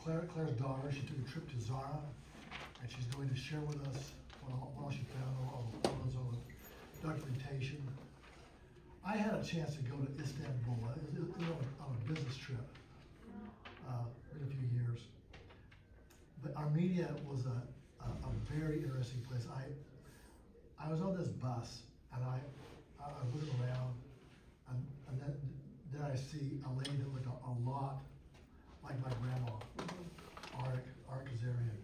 Claire's daughter, she took a trip to Zara, and she's going to share with us what all she found, all the photos, all the documentation. I had a chance to go to Istanbul. It was on a business trip, in a few years. But Armenia was a very interesting place. I was on this bus, and I was looking around, and then I see a lady that looked a lot like my grandma, Ark Kazarian.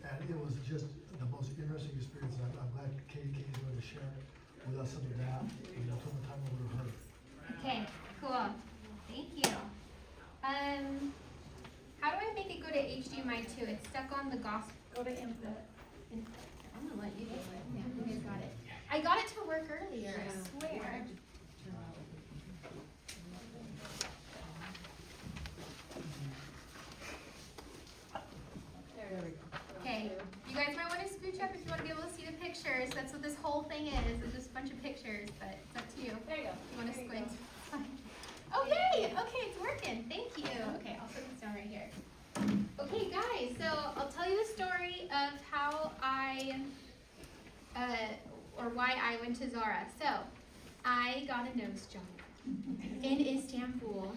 And it was just the most interesting experience. I'm glad Katie's going to share with us some of that, and I'll turn the time over to her. Okay, cool. Thank you. How do I make it go to HDMI 2? It's stuck on the gospel. Go to input. I'm gonna let you do it. Yeah, you guys got it. I got it to work earlier, I swear. There we go. Okay, you guys might want to scooch up if you want to be able to see the pictures. That's what this whole thing is. It's just a bunch of pictures, but it's up to you. There you go. You want to There you squint? go. Oh, yay! Okay, it's working. Thank you. Okay, I'll put this down right here. Okay, guys, so I'll tell you the story of how or why I went to Zara. So, I got a nose job in Istanbul.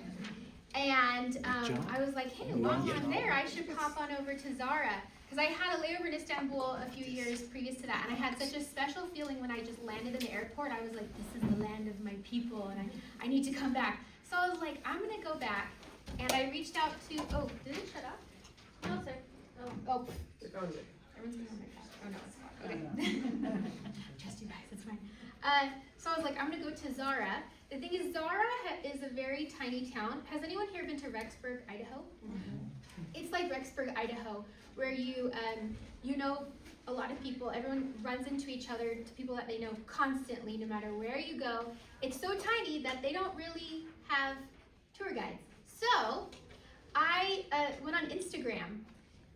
And I was like, hey, while I'm there, I should pop on over to Zara. Because I had a layover in Istanbul a few years previous to that. And I had such a special feeling when I just landed in the airport. I was like, this is the land of my people, and I need to come back. So I was like, I'm going to go back. And I reached out to, oh, did it shut off? No, sir. Oh, It's going good. everyone's going oh no, it's okay. Trust you guys, it's fine. So I was like, I'm gonna go to Zara. The thing is, Zara is a very tiny town. Has anyone here been to Rexburg, Idaho? Mm-hmm. It's like Rexburg, Idaho, where you know a lot of people. Everyone runs into each other, to people that they know constantly, no matter where you go. It's so tiny that they don't really have tour guides. So I went on Instagram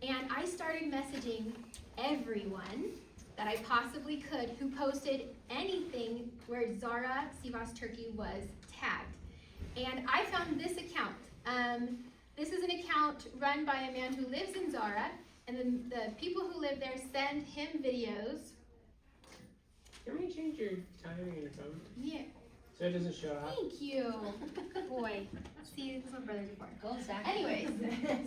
and I started messaging everyone that I possibly could who posted anything where Zara, Sivas, Turkey was tagged. And I found this account. This is an account run by a man who lives in Zara, and then the people who live there send him videos. Can we change your timing on your phone? Yeah. So it doesn't show up? Thank you. Good boy. See, this is what brothers are for. Go, Zach. Anyways,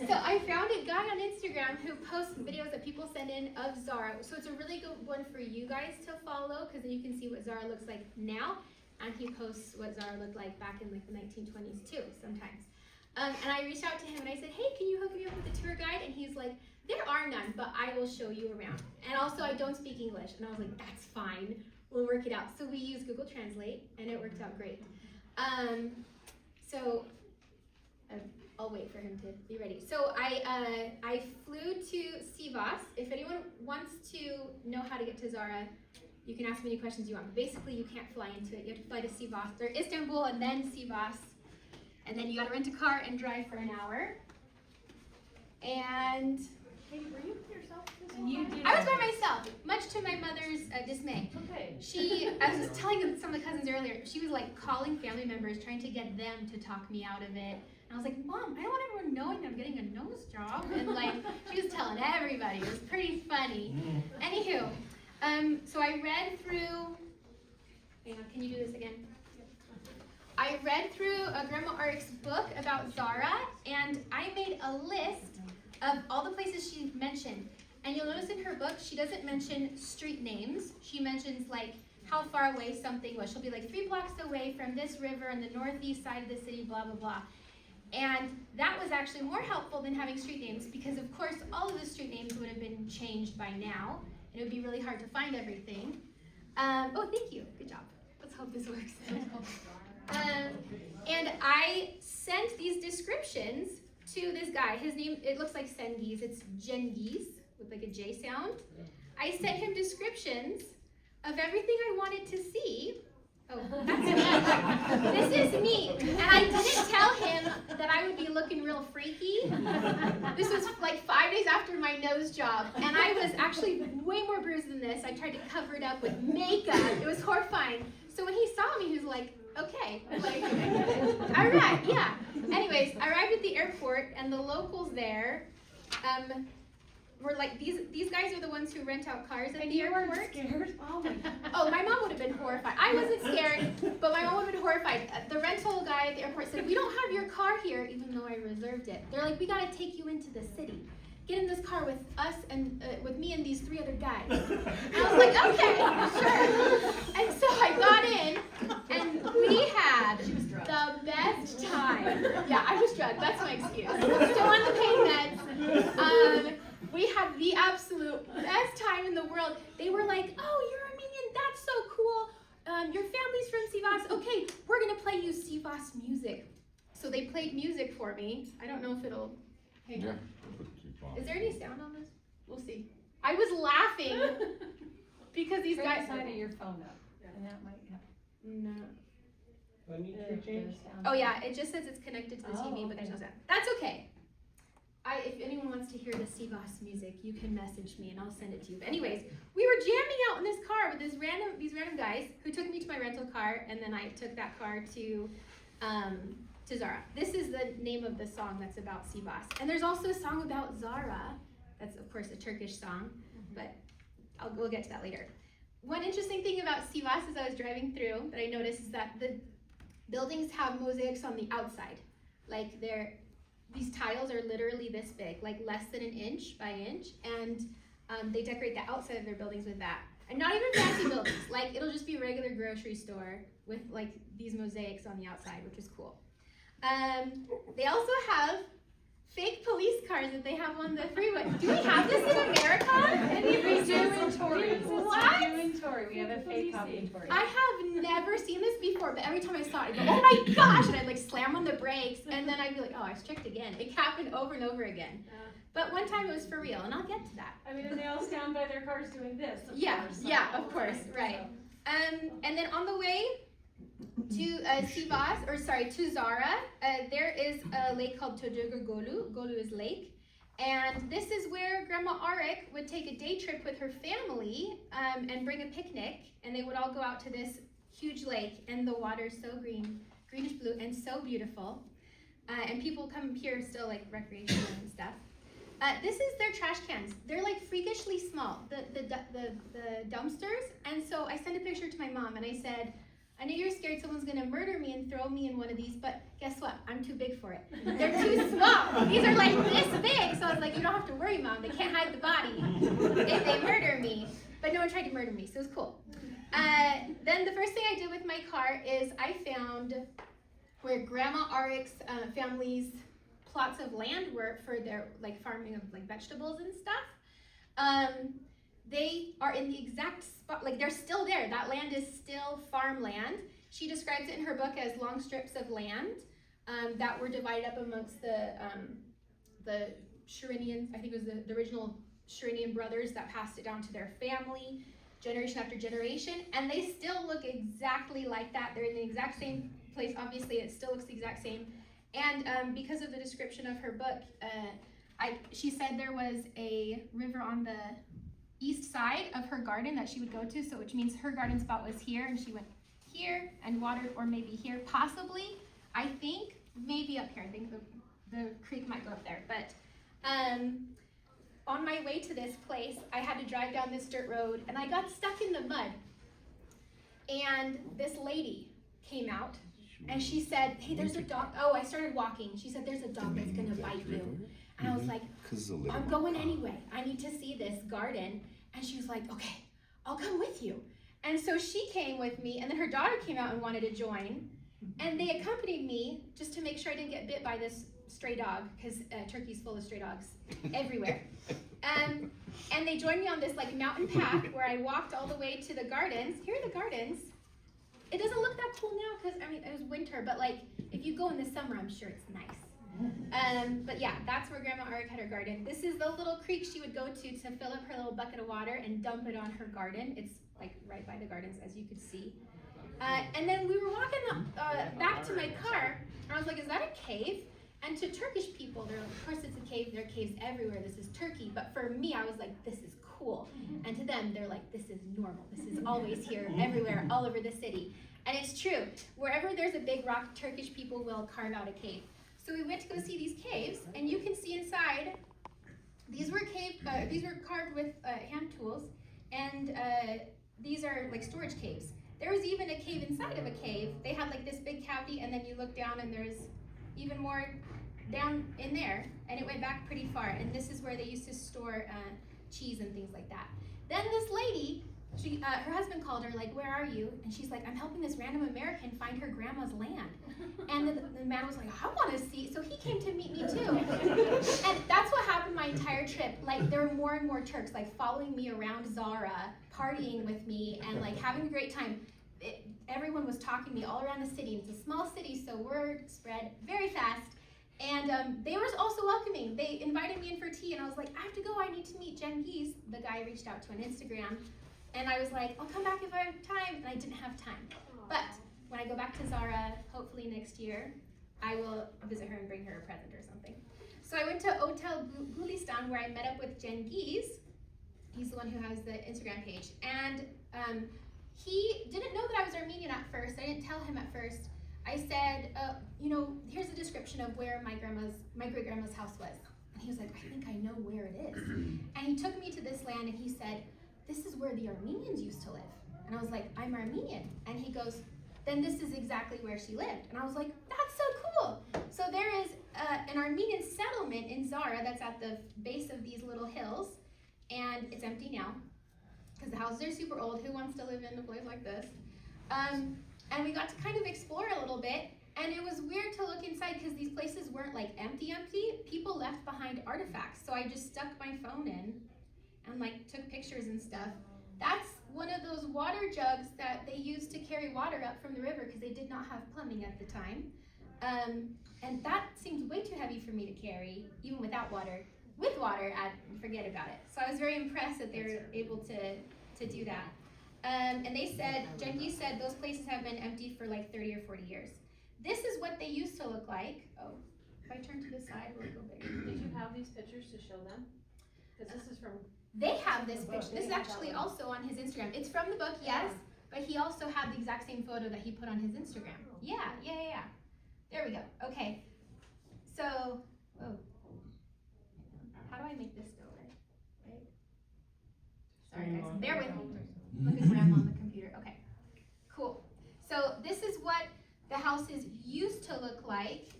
so I found a guy on Instagram who posts videos that people send in of Zara. So it's a really good one for you guys to follow, because then you can see what Zara looks like now. And he posts what Zara looked like back in like the 1920s too, sometimes. And I reached out to him and I said, hey, can you hook me up with a tour guide? And he's like, there are none, but I will show you around. And also, I don't speak English. And I was like, that's fine. We'll work it out. So we used Google Translate, and it worked out great. So I'll wait for him to be ready. So I flew to Sivas. If anyone wants to know how to get to Zara, you can ask me any questions you want. But basically, you can't fly into it. You have to fly to Sivas, or Istanbul, and then Sivas. And then you got to rent a car and drive for an hour. And Katie, were you with yourself this and whole time? I was by myself, much to my mother's dismay. Okay. I was telling some of the cousins earlier, she was like calling family members, trying to get them to talk me out of it. And I was like, Mom, I don't want everyone knowing I'm getting a nose job. And like, she was telling everybody. It was pretty funny. Anywho, so I read through, hang on, can you do this again? I read through Grandma Arik's book about Zara, and I made a list of all the places she mentioned. And you'll notice in her book, she doesn't mention street names. She mentions like how far away something was. She'll be like 3 blocks away from this river on the northeast side of the city, blah, blah, blah. And that was actually more helpful than having street names, because of course all of the street names would have been changed by now, and it would be really hard to find everything. Oh, thank you, good job. Let's hope this works. And I sent these descriptions to this guy. His name, it looks like Sengiz, it's Cengiz, with like a J sound. I sent him descriptions of everything I wanted to see. Oh, that's me. This is me. And I didn't tell him that I would be looking real freaky. This was like 5 days after my nose job. And I was actually way more bruised than this. I tried to cover it up with makeup. It was horrifying. So when he saw me, he was like, okay, like, all right, yeah. Anyways, I arrived at the airport, and the locals there we're like, these guys are the ones who rent out cars at And the you weren't airport. scared? Oh my God. Oh, my mom would have been horrified. I wasn't scared, but my mom would have been horrified. The rental guy at the airport said, we don't have your car here, even though I reserved it. They're like, we gotta take you into the city. Get in this car with us and with me and these 3 other guys. And I was like, okay, sure. And so I got in, and we had the best time. Yeah, I was drugged. That's my excuse. Still on the pain meds. We had the absolute best time in the world. They were like, oh, you're Armenian. That's so cool. Your family's from Sivas. Okay, we're gonna play you Sivas music. So they played music for me. I don't know if it'll. Hang on. Is there any sound on this? We'll see. I was laughing because these Turn guys. the side of your phone up, and that might help. No. What needs to The change? sound. Oh yeah, it just says it's connected to the TV, Oh, but there's no okay. sound. That's okay. If anyone wants to hear the Sivas music, you can message me and I'll send it to you. But anyways, we were jamming out in this car with these random guys who took me to my rental car, and then I took that car to Zara. This is the name of the song that's about Sivas. And there's also a song about Zara. That's of course a Turkish song, but we'll get to that later. One interesting thing about Sivas as I was driving through that I noticed is that the buildings have mosaics on the outside. Like these tiles are literally this big, like less than an inch by inch, and they decorate the outside of their buildings with that. And not even fancy buildings, like it'll just be a regular grocery store with like these mosaics on the outside, which is cool. They also have fake police cars that they have on the freeway. Do we have this in America? We do in Torrey. What? We do in Torrey. We have a fake copy in Torrey. I have never seen this before, but every time I saw it, I'd go, oh my gosh, and I'd like slam on the brakes, and then I'd be like, oh, I was tricked again. It happened over and over again. But one time it was for real, and I'll get to that. I mean, and they all stand by their cars doing this. Of course, right. And then on the way to to Zara, there is a lake called Tojogur Golu. Golu is lake. And this is where Grandma Arik would take a day trip with her family and bring a picnic. And they would all go out to this huge lake, and the water's so greenish blue, and so beautiful. And people come here still like recreational and stuff. This is their trash cans. They're like freakishly small, the dumpsters. And so I sent a picture to my mom and I said, I know you're scared someone's gonna murder me and throw me in one of these, but guess what? I'm too big for it. They're too small. These are like this big. So I was like, you don't have to worry, Mom. They can't hide the body if they murder me. But no one tried to murder me, so it was cool. Then the first thing I did with my car is I found where Grandma Arik's family's plots of land were for their like farming of like vegetables and stuff. They are in the exact spot, like they're still there. That land is still farmland. She describes it in her book as long strips of land that were divided up amongst the Shirinians. I think it was the original Shirinian brothers that passed it down to their family, generation after generation, and they still look exactly like that. They're in the exact same place. Obviously, it still looks the exact same. And because of the description of her book, she said there was a river on the east side of her garden that she would go to, so which means her garden spot was here, and she went here and watered, or maybe here, possibly. I think maybe up here. I think the creek might go up there. But on my way to this place, I had to drive down this dirt road, and I got stuck in the mud. And this lady came out, and she said, hey, there's a dog. Oh, I started walking. She said, there's a dog that's gonna bite you. And I was like, I'm going anyway. I need to see this garden. And she was like, okay, I'll come with you. And so she came with me, and then her daughter came out and wanted to join. And they accompanied me just to make sure I didn't get bit by this stray dog, because Turkey's full of stray dogs everywhere. And they joined me on this like mountain path where I walked all the way to the gardens. Here are the gardens. It doesn't look that cool now because, I mean, it was winter, but like if you go in the summer, I'm sure it's nice. But yeah, that's where Grandma Arik had her garden. This is the little creek she would go to fill up her little bucket of water and dump it on her garden. It's like right by the gardens, as you could see. And then we were walking back to my car, and I was like, is that a cave? And to Turkish people, they're like, of course it's a cave. There are caves everywhere. This is Turkey. But for me, I was like, this is cool. And to them, they're like, this is normal. This is always here, everywhere, all over the city. And it's true. Wherever there's a big rock, Turkish people will carve out a cave. So we went to go see these caves, and you can see inside These were carved with hand tools, and these are like storage caves. There was even a cave inside of a cave. They had like this big cavity, and then you look down and there's even more down in there, and it went back pretty far. And this is where they used to store cheese and things like that. Then this lady, her husband called her, like, where are you? And she's like, I'm helping this random American find her grandma's land. And the man was like, I want to see. So he came to meet me too. And that's what happened my entire trip. Like, there were more and more Turks, like, following me around Zara, partying with me, and like having a great time. Everyone was talking to me all around the city. It's a small city, so word spread very fast. And they were also welcoming. They invited me in for tea, and I was like, I have to go. I need to meet Cengiz, the guy I reached out to on Instagram. And I was like, I'll come back if I have time, and I didn't have time. But when I go back to Zara, hopefully next year, I will visit her and bring her a present or something. So I went to Hotel Gulistan, where I met up with Cengiz. He's the one who has the Instagram page. And he didn't know that I was Armenian at first. I didn't tell him at first. I said, here's a description of where my great-grandma's house was. And he was like, I think I know where it is. And he took me to this land, and he said, this is where the Armenians used to live. And I was like, I'm Armenian. And he goes, then this is exactly where she lived. And I was like, that's so cool. So there is an Armenian settlement in Zara that's at the base of these little hills, and it's empty now because the houses are super old. Who wants to live in a place like this? And we got to kind of explore a little bit, and it was weird to look inside because these places weren't like empty. People left behind artifacts. So I just stuck my phone in and like took pictures and stuff. That's one of those water jugs that they used to carry water up from the river because they did not have plumbing at the time. And that seemed way too heavy for me to carry, even without water. With water, I'd forget about it. So I was very impressed that they were able to do that. And they said, Cengiz said those places have been empty for like 30 or 40 years. This is what they used to look like. Oh, if I turn to the side, will it go bigger? Did you have these pictures to show them? Because this is from. They have this picture. This is actually also on his Instagram. It's from the book, yes, but he also had the exact same photo that he put on his Instagram. Yeah. There we go. Okay. So, how do I make this go away? Right? Sorry guys, bear with me. Look at grandma on the computer. Okay, cool. So this is what the houses used to look like.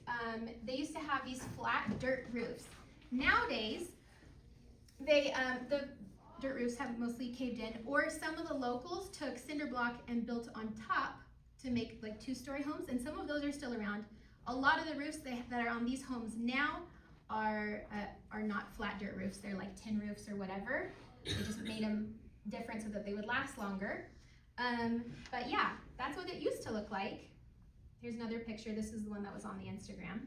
They used to have these flat dirt roofs. Nowadays, the dirt roofs have mostly caved in, or some of the locals took cinder block and built on top to make like 2-story homes, and some of those are still around. A lot of the roofs that are on these homes now are not flat dirt roofs. They're like tin roofs or whatever. They just made them different so that they would last longer. But yeah, that's what it used to look like. Here's another picture. This is the one that was on the Instagram.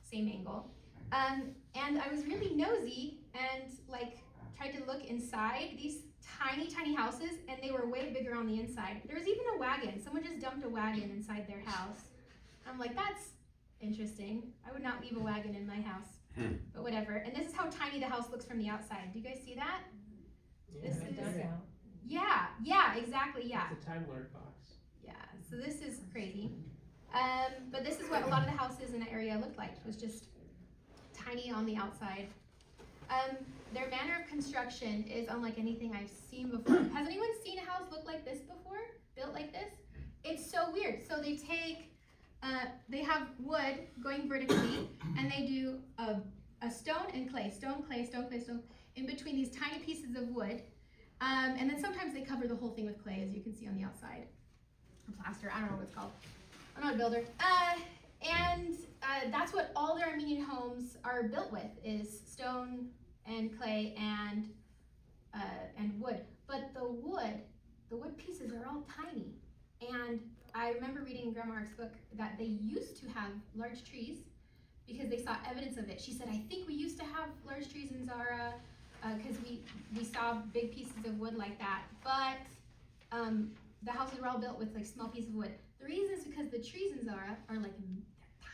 Same angle. And I was really nosy and like tried to look inside these tiny houses, and they were way bigger on the inside. There was even a wagon. Someone just dumped a wagon inside their house. I'm like, that's interesting. I would not leave a wagon in my house, but whatever. And this is how tiny the house looks from the outside. Do you guys see that? This is, yeah, exactly, yeah. It's a Time Warner box. Yeah, so this is crazy. But this is what a lot of the houses in the area looked like. It was just tiny on the outside. Their manner of construction is unlike anything I've seen before. Has anyone seen a house look like this before? Built like this? It's so weird. So they take, they have wood going vertically, and they do a stone and clay, stone, clay, stone, clay, stone, in between these tiny pieces of wood. And then sometimes they cover the whole thing with clay, as you can see on the outside. Or plaster, I don't know what it's called. I'm not a builder. And that's what all their Armenian homes are built with, is stone and clay and wood. But the wood pieces are all tiny. And I remember reading in Grandma Mark's book that they used to have large trees because they saw evidence of it. She said, I think we used to have large trees in Zara because we saw big pieces of wood like that. But the houses were all built with like small pieces of wood. The reason is because the trees in Zara are like, they're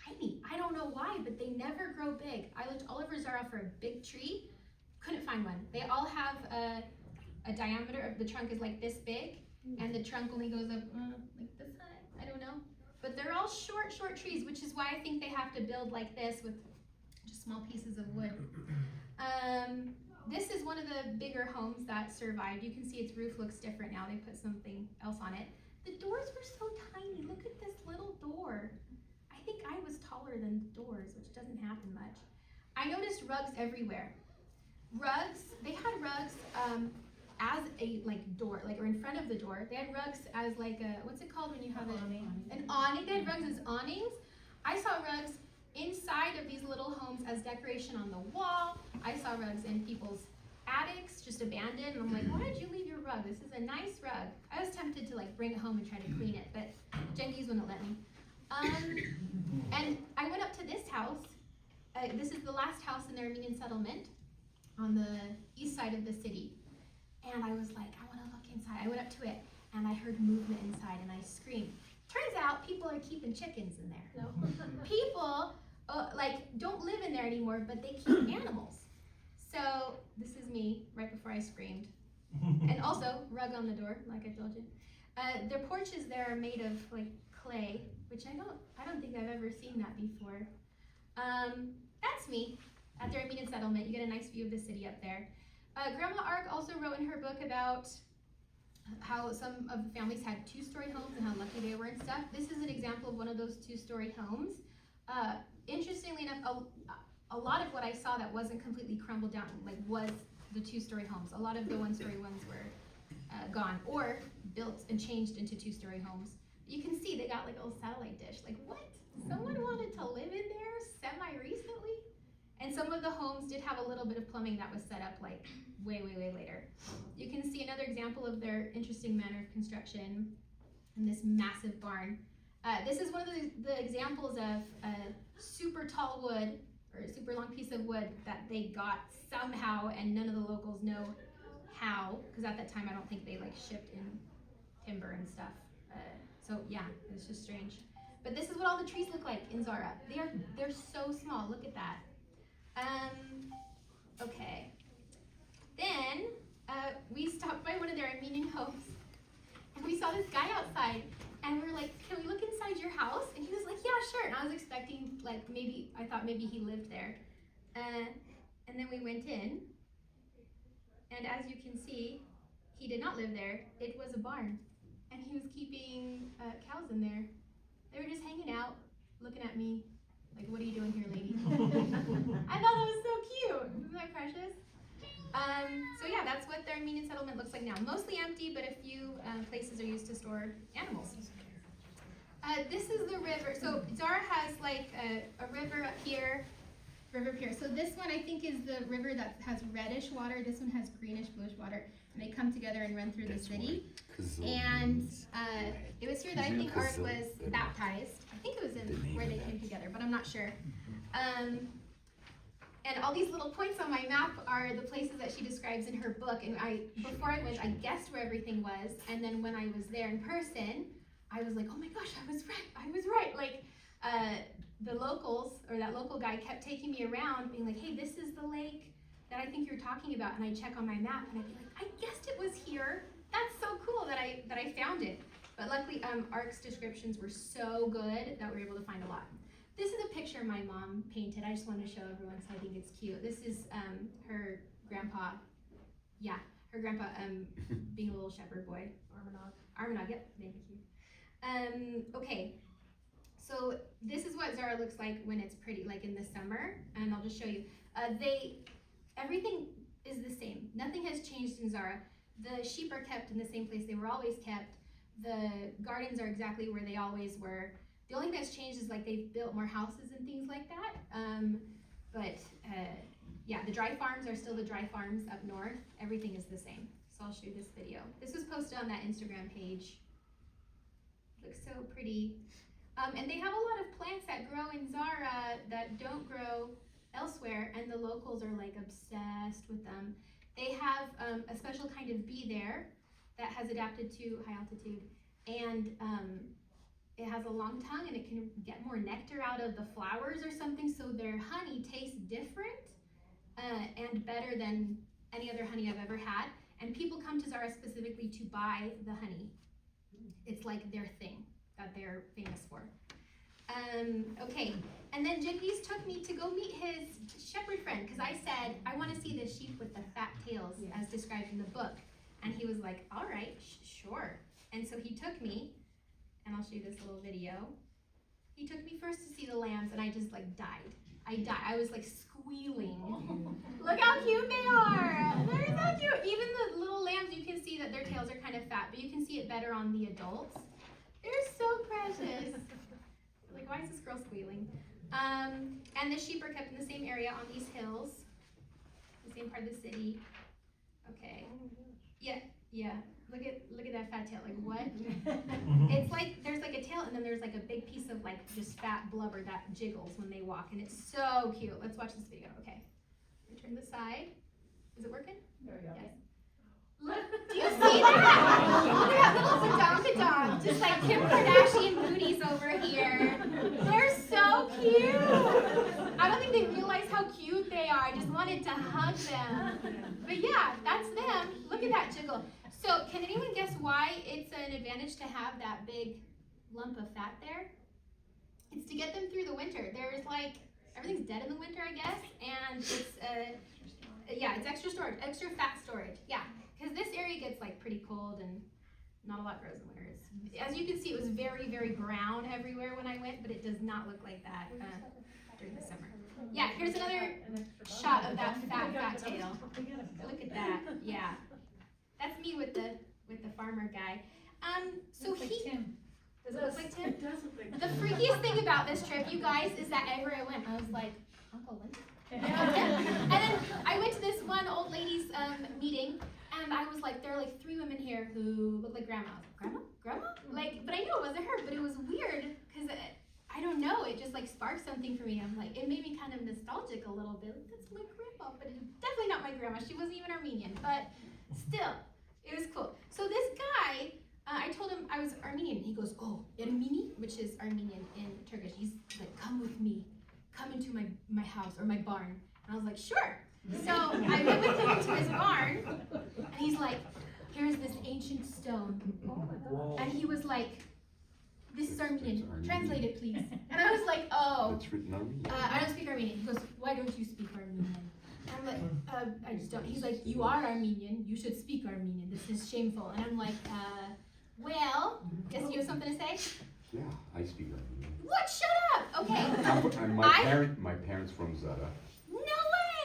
tiny. I don't know why, but they never grow big. I looked all over Zara for a big tree, couldn't find one. They all have a diameter of the trunk is like this big, and the trunk only goes up like this high. I don't know. But they're all short trees, which is why I think they have to build like this with just small pieces of wood. This is one of the bigger homes that survived. You can see its roof looks different now. They put something else on it. The doors were so tiny. Look at this little door. I think I was taller than the doors, which doesn't happen much. I noticed rugs everywhere. They had rugs as a door, or in front of the door. They had rugs as what's it called when you have an awning? They had rugs as awnings. I saw rugs inside of these little homes as decoration on the wall. I saw rugs in people's attics, just abandoned. And I'm like, why did you leave your rug? This is a nice rug. I was tempted to bring it home and try to clean it, but Jenkies wouldn't let me. And I went up to this house. This is the last house in the Armenian settlement on the east side of the city. And I was like, I want to look inside. I went up to it and I heard movement inside and I screamed. Turns out people are keeping chickens in there. No. People don't live in there anymore, but they keep animals. So this is me right before I screamed. And also, rug on the door, like I told you. Their porches there are made of clay, which I don't think I've ever seen that before. That's me at the Armenian settlement. You get a nice view of the city up there. Grandma Ark also wrote in her book about how some of the families had two-story homes and how lucky they were and stuff. This is an example of one of those two-story homes. Interestingly enough, a lot of what I saw that wasn't completely crumbled down was the two-story homes. A lot of the one-story ones were gone or built and changed into two-story homes. You can see they got a little satellite dish. What? Someone wanted to live in there semi-recently? And some of the homes did have a little bit of plumbing that was set up way later. You can see another example of their interesting manner of construction in this massive barn. This is one of the examples of a super tall wood or a super long piece of wood that they got somehow, and none of the locals know how, because at that time I don't think they shipped in timber and stuff. So yeah, it's just strange. But this is what all the trees look like in Zara. They're so small. Look at that. Okay. Then we stopped by one of their Armenian homes, and we saw this guy outside, and we were like, "Can we look inside your house?" And he was like, "Yeah, sure." And I was expecting I thought maybe he lived there. And then we went in, and as you can see, he did not live there. It was a barn, and he was keeping cows in there. They were just hanging out, looking at me. What are you doing here, lady? I thought that was so cute. Isn't that precious? So yeah, that's what the Armenian settlement looks like now. Mostly empty, but a few places are used to store animals. This is the river. So Zara has a river up here, river up here. So this one I think is the river that has reddish water. This one has greenish bluish water. And they come together and run through the city. And it was here that I think Art was baptized. I think it was in where they came together, but I'm not sure. And all these little points on my map are the places that she describes in her book. And before I went, I guessed where everything was. And then when I was there in person, I was like, oh my gosh, I was right. The locals, or that local guy, kept taking me around being like, hey, this is the lake that I think you're talking about. And I'd check on my map and I'd be like, I guessed it was here. That's so cool that I found it. But luckily, Ark's descriptions were so good that we were able to find a lot. This is a picture my mom painted. I just wanted to show everyone, so I think it's cute. This is her grandpa. Yeah, her grandpa being a little shepherd boy. Armanog, yep, thank you. Okay, so this is what Zara looks like when it's pretty, in the summer, and I'll just show you. Everything is the same. Nothing has changed in Zara. The sheep are kept in the same place they were always kept. The gardens are exactly where they always were. The only thing that's changed is they've built more houses and things like that. Yeah, the dry farms are still the dry farms up north. Everything is the same. So I'll show you this video. This was posted on that Instagram page. Looks so pretty. And they have a lot of plants that grow in Zara that don't grow elsewhere, and the locals are obsessed with them. They have a special kind of bee there that has adapted to high altitude, and it has a long tongue and it can get more nectar out of the flowers or something, so their honey tastes different and better than any other honey I've ever had. And people come to Zara specifically to buy the honey. It's their thing that they're famous for. Okay, and then Jenkies took me to go meet his boyfriend because I said, I want to see the sheep with the fat tails as described in the book. And he was like, all right, sure. And so he took me, and I'll show you this little video. He took me first to see the lambs, and I just like died. I was like squealing. Look how cute they are. They're so cute. Even the little lambs, you can see that their tails are kind of fat, but you can see it better on the adults. They're so precious. Like, why is this girl squealing? And the sheep are kept in the same area on these hills, the same part of the city. Okay. Yeah. Look at that fat tail. Like, what? It's like there's like a tail, and then there's like a big piece of like just fat blubber that jiggles when they walk, and it's so cute. Let's watch this video. Okay. Turn the side. Is it working? There we go. Yes. Look, do you see that? Look at that little badonka just like Kim Kardashian booties over here. They're so cute. I don't think they realize how cute they are. I just wanted to hug them. But yeah, that's them. Look at that jiggle. So can anyone guess why it's an advantage to have that big lump of fat there? It's to get them through the winter. There's like, everything's dead in the winter, I guess, and it's extra storage, extra fat storage. Yeah, because this area gets like pretty cold and not a lot grows in winter. As you can see, it was very, very brown everywhere when I went, but it does not look like that during the summer. Yeah, here's another shot of that fat tail. Look at that. Yeah, that's me with the farmer guy. So Looks like Tim. Does it look like Tim? It does look like The Tim. freakiest thing about this trip, you guys, is that everywhere I went, I was like, Uncle Lincoln. And then I went to this one old ladies meeting, and I was like, there are like 3 women here who look like grandma. I was like, grandma? Like, but I knew it wasn't her, but it was weird, because I don't know, it just like sparked something for me. I'm like, it made me kind of nostalgic a little bit. Like, that's my grandma, but it's definitely not my grandma. She wasn't even Armenian, but still, it was cool. So this guy, I told him I was Armenian. He goes, oh, Ermeni, which is Armenian in Turkish. He's like, come with me. Come into my house or my barn. And I was like, sure. So I went with him into his barn, and he's like, here's this ancient stone. And he was like, this is Armenian. Translate it, please. And I was like, oh, It's written Armenian. I don't speak Armenian. He goes, why don't you speak Armenian? And I'm like, I just don't. He's like, you are Armenian. You should speak Armenian. This is shameful. And I'm like, well, guess you have something to say? Yeah, I speak Armenian. What? Shut up. Okay. And my parents from Zara. No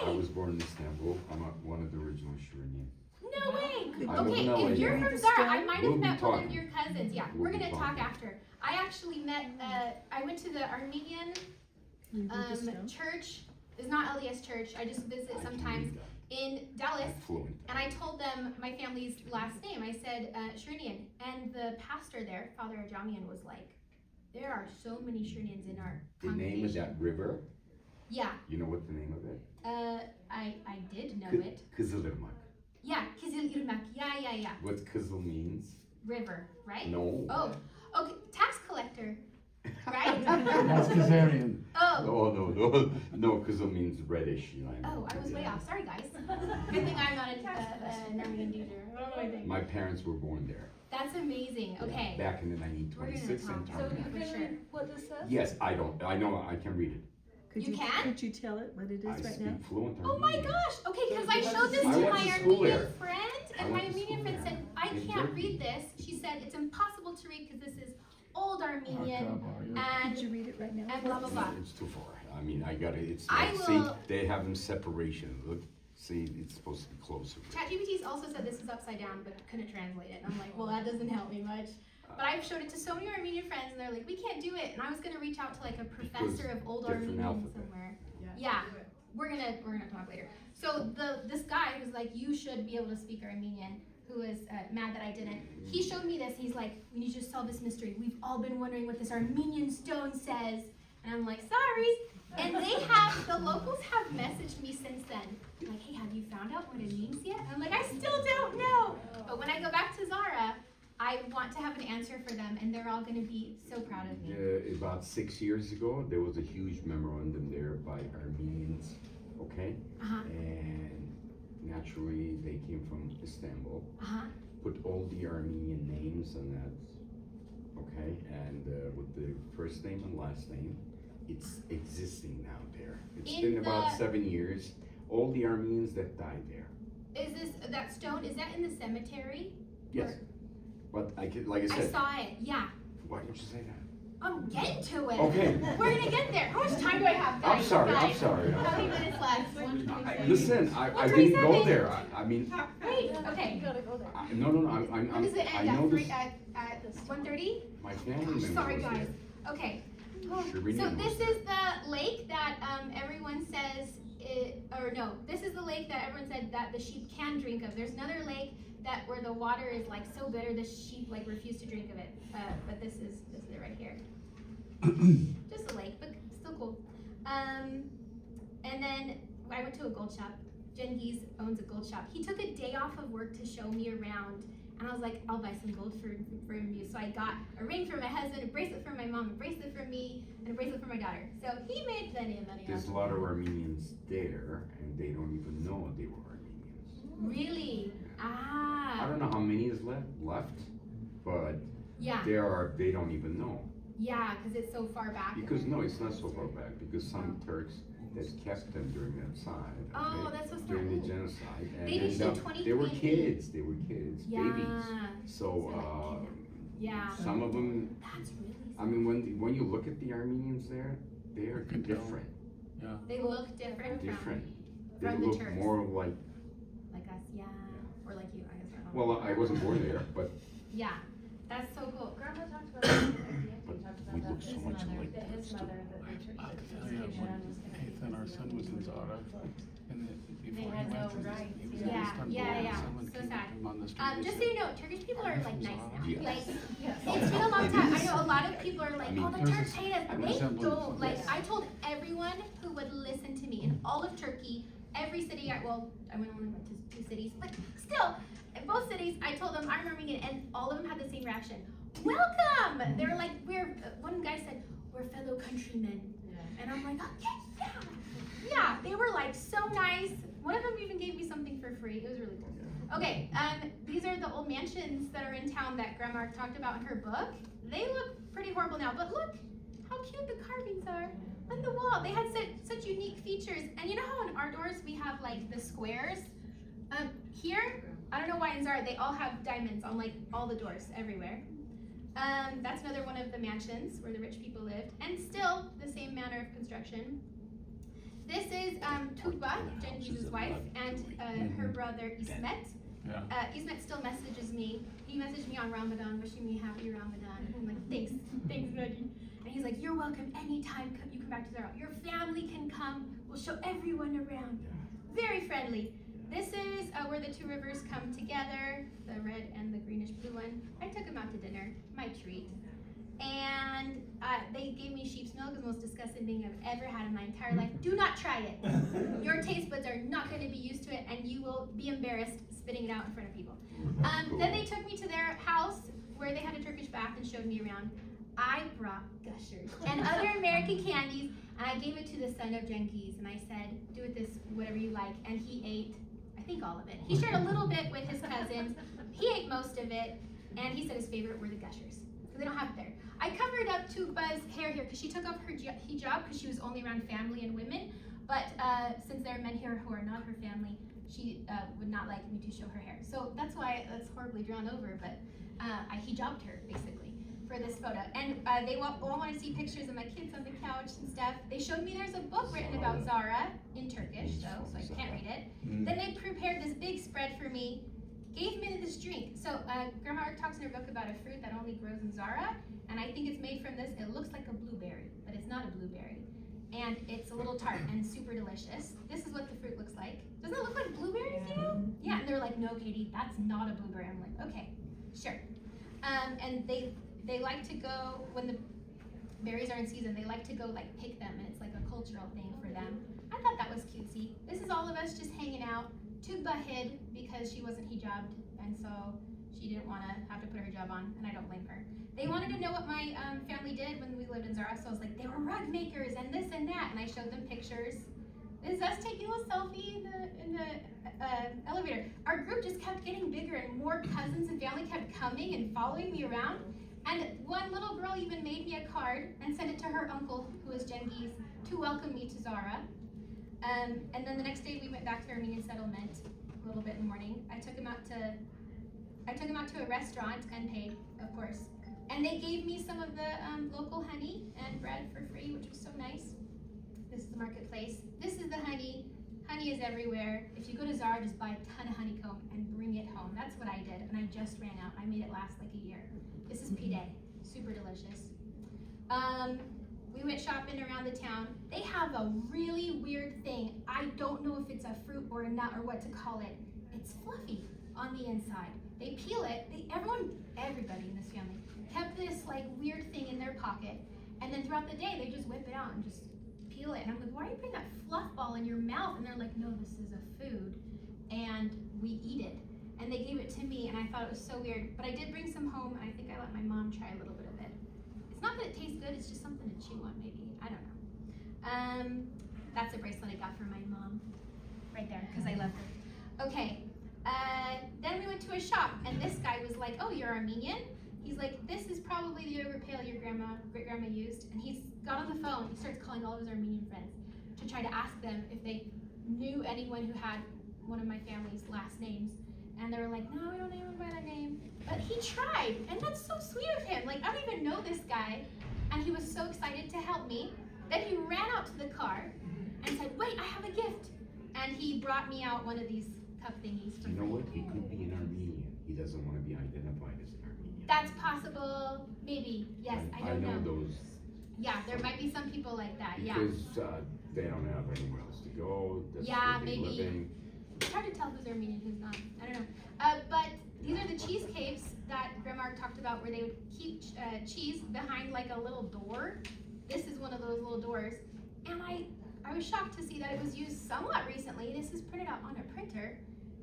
I way. was born in Istanbul. I'm one of the original Shirinian. No way. I live in Okay, LA if you're now. from Zara, I might We'll have be met one of talking. your cousins. Yeah, We'll we're be gonna talk talking. after. I actually met. I went to the Armenian church. It's not LDS church. I just visit I can sometimes read that. in Dallas. I'm fluent. And I told them my family's last name. I said Shirinian, and the pastor there, Father Ajamian, was like, "There are so many Shirinians in our The congregation." name of that river, Yeah, you know what the name of it? I did know it. Kızılırmak. Yeah, Kızılırmak. Yeah. What Kızıl means? River, right? No. Oh, okay. Tax collector, right? That's Kazarian. Oh. No, Kızıl means reddish, you know. Oh, I was way off. Sorry, guys. Good thing I'm not an Armenian teacher. I don't know anything. My parents were born there. That's amazing. Yeah, Okay. back in the We're 1926 gonna in talk. So you Tarmac. For can sure. read what this says? Yes, I know, I can read it. Could You can? Could you tell it what it I is right speak now? fluent Oh my Armenian. gosh. Okay, because I showed this I to went my to school Armenian there. friend, I and my went to Armenian school friend there. said, I In can't Turkey. read this. She said, it's impossible to read because this is old Armenian and Could you read it right now? blah, blah, blah. It's too far. I mean, I got it. It's I like, see, will- they have them separation. Look, see, it's supposed to be closer. ChatGPT's also said this is upside down, but couldn't translate it. And I'm like, well, that doesn't help me much. But I've showed it to so many Armenian friends, and they're like, we can't do it. And I was gonna reach out to like a professor of old different Armenian alphabet. somewhere. Yeah, we're gonna talk later. So this guy who's like, you should be able to speak Armenian, who was mad that I didn't. He showed me this. He's like, we need you to solve this mystery. We've all been wondering what this Armenian stone says. And I'm like, sorry. And the locals have messaged me since then. Like, hey, have you found out what it means yet? I'm like, I still don't know. But when I go back to Zara, I want to have an answer for them, and they're all going to be so proud of me. About 6 years ago, there was a huge memorandum there by Armenians, okay? Uh-huh. And naturally, they came from Istanbul. Uh-huh. Put all the Armenian names on that, okay? And with the first name and last name. it's existing now there. It's In been about the- 7 years. All the Armenians that died there. Is this, that stone, is that in the cemetery? Yes. But like I I said, saw it, yeah. why didn't you say that? I'm getting to it. Okay. We're gonna get there. How much time do I have, I'm guys? sorry. How many minutes left? Listen, I didn't go 1:27. there. I mean, Wait, okay. You gotta go there. no. When does it I end, know at this. at 1:30? My family member Sorry, was guys. there. Okay. Shereen So was this there. is the lake that everyone says, this is the lake that everyone said that the sheep can drink of. There's another lake that where the water is like so bitter the sheep like refuse to drink of it. But this is it right here. Just a lake, but still cool. And then I went to a gold shop. Genghis owns a gold shop. He took a day off of work to show me around. And I was like, I'll buy some gold for you. So I got a ring for my husband, a bracelet for my mom, a bracelet for me, and a bracelet for my daughter. So he made plenty of money. There's off a of lot of it. Armenians there, and they don't even know they were Armenians. Really? Ah. I don't know how many is left, but Yeah. they don't even know. Yeah, because it's so far back. Because no, it's not so far back, because some Turks that kept them during that time. Oh, okay, that's so smart. during the genocide. And, They did and, do 20 they were babies. kids, babies. Yeah. So, Yeah. some of them, That's really I mean, when you look at the Armenians there, they are can tell. different, They look different different. They from the look Turks. more like, like us, yeah. Or like you, I guess. I don't know. well, I wasn't born there, but Yeah, that's so cool. Grandma talked about that. But Talked we about look that. so His much mother- alike that His too. mother, the church I'll that tell his you, dad was gonna Nathan, our son was in Zara, and before he had went no to this, rights, he was yeah. in Istanbul, Yeah, and yeah, someone so came sad. up to him on the street and Just so said, you know, Turkish people are like nice now. Yes. Like, Yes. it's been a long It time. I is. know a lot of people are like, I mean, oh, the there's a Turks hate us. They resemblance. don't. Like, Yes. I told everyone who would listen to me in all of Turkey, every city, I only went to 2 cities, but still, in both cities, I told them I'm Armenian, and all of them had the same reaction. Welcome! They were like, one guy said, we're fellow countrymen. And I'm like, okay, yeah. Yeah, they were like so nice. One of them even gave me something for free. It was really cool. Okay, these are the old mansions that are in town that Grandma talked about in her book. They look pretty horrible now, but look how cute the carvings are on the wall. They had such unique features. And you know how in our doors we have like the squares? Here, I don't know why in Zara, they all have diamonds on like all the doors everywhere. That's another one of the mansions where the rich people lived, and still the same manner of construction. This is Tuğba, Genghis' wife, and her brother Ismet. yeah. Ismet still messages me. He messaged me on Ramadan, wishing me happy Ramadan. I'm like, thanks, Reggie. And he's like, you're welcome anytime you come back to Zara. Your family can come. We'll show everyone around. Very friendly. This is where the 2 rivers come together, the red and the greenish blue one. I took them out to dinner, my treat. And they gave me sheep's milk, the most disgusting thing I've ever had in my entire life. Do not try it. Your taste buds are not going to be used to it, and you will be embarrassed spitting it out in front of people. Then they took me to their house where they had a Turkish bath and showed me around. I brought Gushers and other American candies, and I gave it to the son of Genghis, and I said, do with this whatever you like, and he ate, I think all of it. He shared a little bit with his cousins. He ate most of it, and he said his favorite were the Gushers, because they don't have it there. I covered up Tuğba's hair here, because she took off her hijab, because she was only around family and women, but since there are men here who are not her family, she would not like me to show her hair. So that's why it's horribly drawn over, but I hijabbed her, basically, for this photo. And they all want to see pictures of my kids on the couch and stuff. They showed me there's a book written about Zara in Turkish, though, so I can't read it. Then they prepared this big spread for me, gave me this drink. So Grandma talks in her book about a fruit that only grows in Zara, and I think it's made from this. It looks like a blueberry, but it's not a blueberry. And it's a little tart and super delicious. This is what the fruit looks like. Doesn't it look like blueberries to you? Yeah, and they're like, no, Katie, that's not a blueberry. I'm like, okay, sure. And they like to go, when the berries are in season, they like to go like pick them, and it's like a cultural thing for them. I thought that was cutesy. This is all of us just hanging out. Tuğba hid because she wasn't hijabbed, and so she didn't want to have to put her hijab on, and I don't blame her. They wanted to know what my family did when we lived in Zara, so I was like, they were rug makers and this and that, and I showed them pictures. This is us taking a little selfie in the elevator. Our group just kept getting bigger, and more cousins and family kept coming and following me around. And one little girl even made me a card and sent it to her uncle, who is Genghis, to welcome me to Zara. And then the next day we went back to the Armenian settlement a little bit in the morning. I took him out to a restaurant and paid, of course. And they gave me some of the local honey and bread for free, which was so nice. This is the marketplace. This is the honey. Honey is everywhere. If you go to Zara, just buy a ton of honeycomb and bring it home. That's what I did, and I just ran out. I made it last like a year. This is pide, super delicious. We went shopping around the town. They have a really weird thing. I don't know if it's a fruit or a nut or what to call it. It's fluffy on the inside. They peel it. Everybody in this family kept this like weird thing in their pocket, and then throughout the day they just whip it out and just peel it. And I'm like, why are you putting that fluff ball in your mouth? And they're like, no, this is a food, and we eat it. And they gave it to me, and I thought it was so weird. But I did bring some home, and I think I let my mom try a little bit of it. It's not that it tastes good, it's just something to chew on, maybe. I don't know. That's a bracelet I got from my mom, right there, because I love her. Okay, then we went to a shop, and this guy was like, oh, you're Armenian? He's like, this is probably the yogurt pail your great-grandma used. And he's got on the phone, he starts calling all of his Armenian friends to try to ask them if they knew anyone who had one of my family's last names. And they were like, no, we don't know anyone by that name. But he tried, and that's so sweet of him. Like, I don't even know this guy. And he was so excited to help me. Then he ran out to the car and said, wait, I have a gift. And he brought me out one of these cup thingies for You know free. what? He could be an Armenian. He doesn't want to be identified as an Armenian. That's possible, maybe, yes, I don't know. those. Yeah, there might be some people like that, yeah. Because they don't have anywhere else to go. That's Yeah, where they're maybe. living. It's hard to tell who's Armenian, who's not, I don't know. But these are the cheese caves that Grandma talked about, where they would keep cheese behind like a little door. This is one of those little doors. And I was shocked to see that it was used somewhat recently. This is printed out on a printer,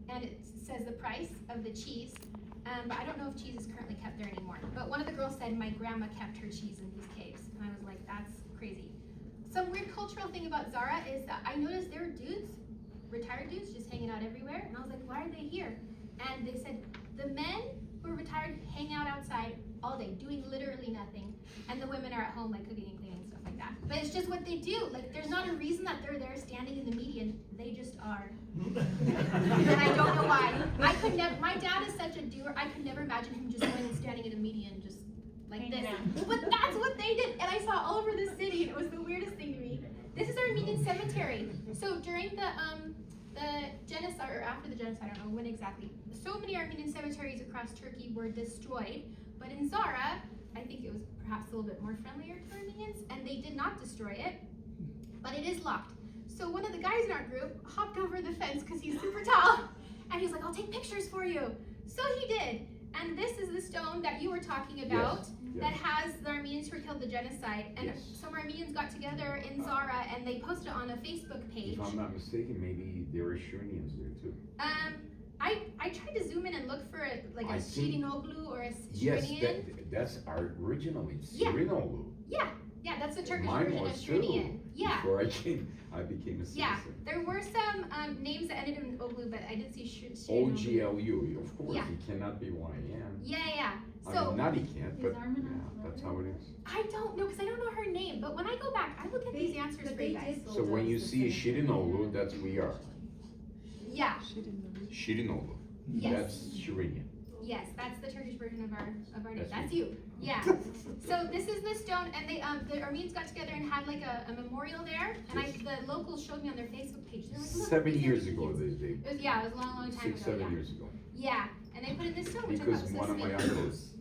and it says the price of the cheese. But I don't know if cheese is currently kept there anymore. But one of the girls said my grandma kept her cheese in these caves. And I was like, that's crazy. Some weird cultural thing about Zara is that I noticed there were dudes, retired dudes, just hanging out everywhere. And I was like, why are they here? And they said the men who are retired hang out outside all day, doing literally nothing. And the women are at home, like cooking and cleaning, stuff like that. But it's just what they do. Like, there's not a reason that they're there standing in the median. They just are. And I don't know why. I could never, my dad is such a doer, I could never imagine him just going and standing in the median just like this. But that's what they did. And I saw all over the city, and it was the weirdest thing to me. This is our Armenian cemetery. So during the genocide, or after the genocide, I don't know when exactly, so many Armenian cemeteries across Turkey were destroyed. But in Zara, I think it was perhaps a little bit more friendlier to Armenians, and they did not destroy it, but it is locked. So one of the guys in our group hopped over the fence because he's super tall, and he's like, I'll take pictures for you. So he did. And this is the stone that you were talking about, that has the Armenians who were killed the genocide. And some Armenians got together in Zara, and they posted it on a Facebook page. If I'm not mistaken, maybe there are Shirnians there too. I tried to zoom in and look for a Shirinoglu or a Yes, Shirinian. that's our originally Yeah. Shirinoglu. Yeah, that's the Turkish Mine version of was too. Shirinian. Yeah. Before I became a citizen. Yeah, there were some names that ended in Oglu, but I didn't see Shirinoglu. OGLU, of course, Yeah. he cannot be YN. Yeah. I So mean, not he can't, but Is Armin yeah, that's how it is. I don't know, because I don't know her name, but when I go back, I will get these answers for you guys. So when you see a Shirinoglu, that's we are. Yeah, Shirinoglu. Yes. That's Shirinian. yes, that's the Turkish version of our name. That's That's you. Yeah. So this is the stone, and they the Armenians got together and had like a memorial there, and the locals showed me on their Facebook page. They're like, look, 7 these years Armenians. ago, It was, yeah, it was a long time 6, ago. 7 Yeah. years ago. Yeah, and they put in this stone, which I Because thought was one so of my sweet. uncles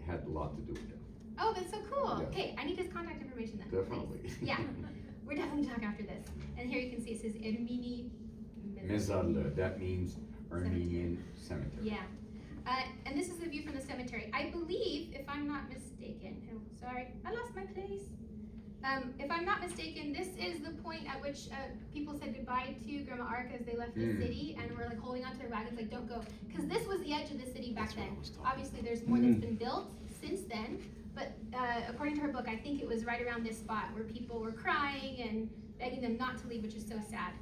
had a lot to do with it. Oh, that's so cool. Yeah. Okay, I need his contact information then. Definitely. Please. Yeah, we're definitely talking after this. And here you can see it says Ermeni Mezarlı, that means Armenian cemetery. Yeah. And this is the view from the cemetery. I believe, if I'm not mistaken, oh, sorry, I lost my place. If I'm not mistaken, this is the point at which people said goodbye to Grandma Arca as they left the city, and were like holding onto their wagons, like, don't go. Because this was the edge of the city back then. Obviously, there's more that's been built since then, but according to her book, I think it was right around this spot where people were crying and begging them not to leave, which is so sad.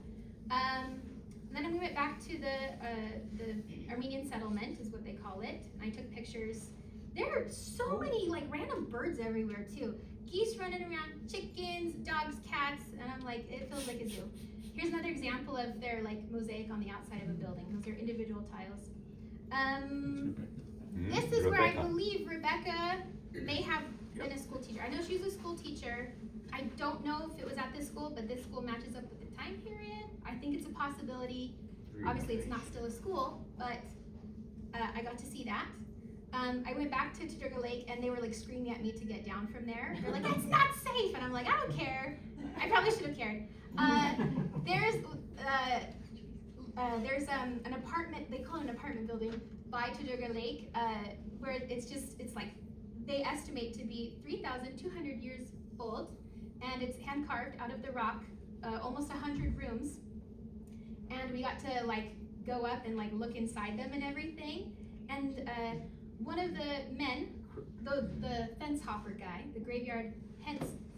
And then we went back to the Armenian settlement, is what they call it. And I took pictures. there are so many like random birds everywhere too. Geese running around, chickens, dogs, cats, and I'm like, it feels like a zoo. Here's another example of their like mosaic on the outside of a building. Those are individual tiles. This is where I believe Rebecca may have been a school teacher. I know she was a school teacher. I don't know if it was at this school, but this school matches up with the time period. I think it's a possibility. Obviously, it's not still a school, but I got to see that. I went back to Tadruga Lake, and they were like screaming at me to get down from there. They're like, "It's not safe," and I'm like, "I don't care. I probably should have cared." There's an apartment. They call it an apartment building by Tadruga Lake, where it's like they estimate to be 3,200 years old, and it's hand carved out of the rock. Almost 100 rooms, and we got to like go up and like look inside them and everything. And one of the men, the fence hopper guy, the graveyard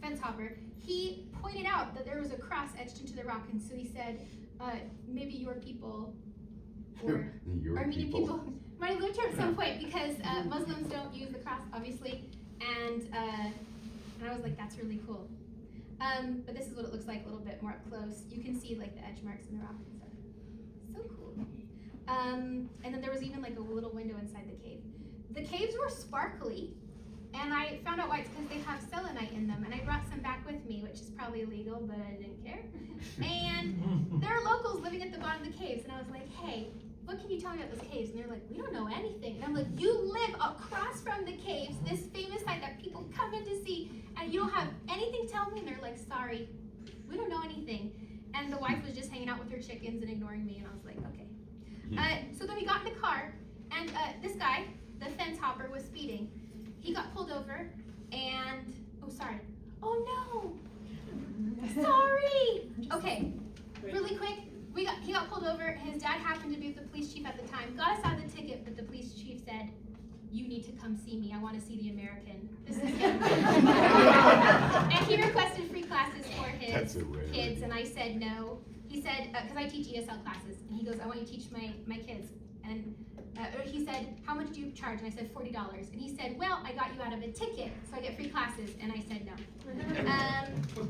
fence hopper, he pointed out that there was a cross etched into the rock, and so he said, maybe your people or Armenian people might have lived here at some point, because Muslims don't use the cross, obviously. And I was like, that's really cool. But this is what it looks like a little bit more up close. You can see like the edge marks in the rock and stuff. So cool. And then there was even like a little window inside the cave. The caves were sparkly, and I found out why. It's because they have selenite in them, and I brought some back with me, which is probably illegal, but I didn't care. And there are locals living at the bottom of the caves, and I was like, hey, what can you tell me about those caves? And they're like, we don't know anything. And I'm like, you live across from the caves, this famous site that people come in to see, and you don't have anything to tell me? And they're like, sorry, we don't know anything. And the wife was just hanging out with her chickens and ignoring me, and I was like, okay. So then we got in the car, and this guy, the fence hopper, was speeding. He got pulled over, and, oh, sorry. Oh no, sorry. Okay, really quick. He got pulled over. His dad happened to be with the police chief at the time. Got us out of the ticket, but the police chief said, you need to come see me. I want to see the American. This is him. And he requested free classes for his kids, and I said no. He said, because I teach ESL classes, and he goes, I want you to teach my kids. And he said, how much do you charge? And I said, $40. And he said, well, I got you out of a ticket, so I get free classes. And I said no.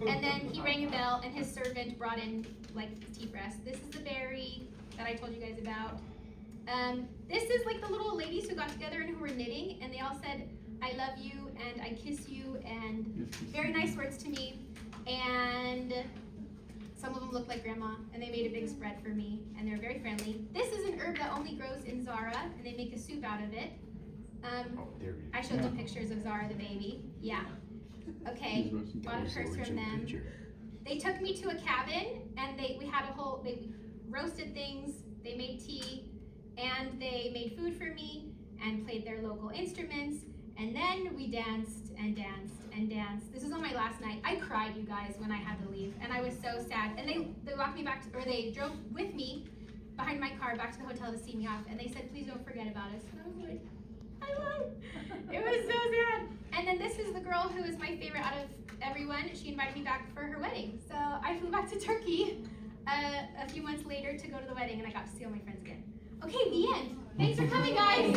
And then he rang a bell, and his servant brought in like tea press. This is the berry that I told you guys about. This is like the little ladies who got together and who were knitting, and they all said, I love you, and I kiss you, and very nice words to me. And some of them look like grandma, and they made a big spread for me, and they're very friendly. This is an herb that only grows in Zara, and they make a soup out of it. I showed them pictures of Zara the baby. Yeah. Okay, bought a purse from them. They took me to a cabin, and they roasted things, they made tea, and they made food for me, and played their local instruments, and then we danced and danced and danced. This was on my last night. I cried, you guys, when I had to leave, and I was so sad. And they walked me back, they drove with me behind my car back to the hotel to see me off, and they said, please don't forget about us. And I was like, I won't. It was so sad. And then this is the girl who is my favorite out of everyone. She invited me back for her wedding. So I flew back to Turkey a few months later to go to the wedding, and I got to see all my friends again. Okay, the end. Thanks for coming, guys.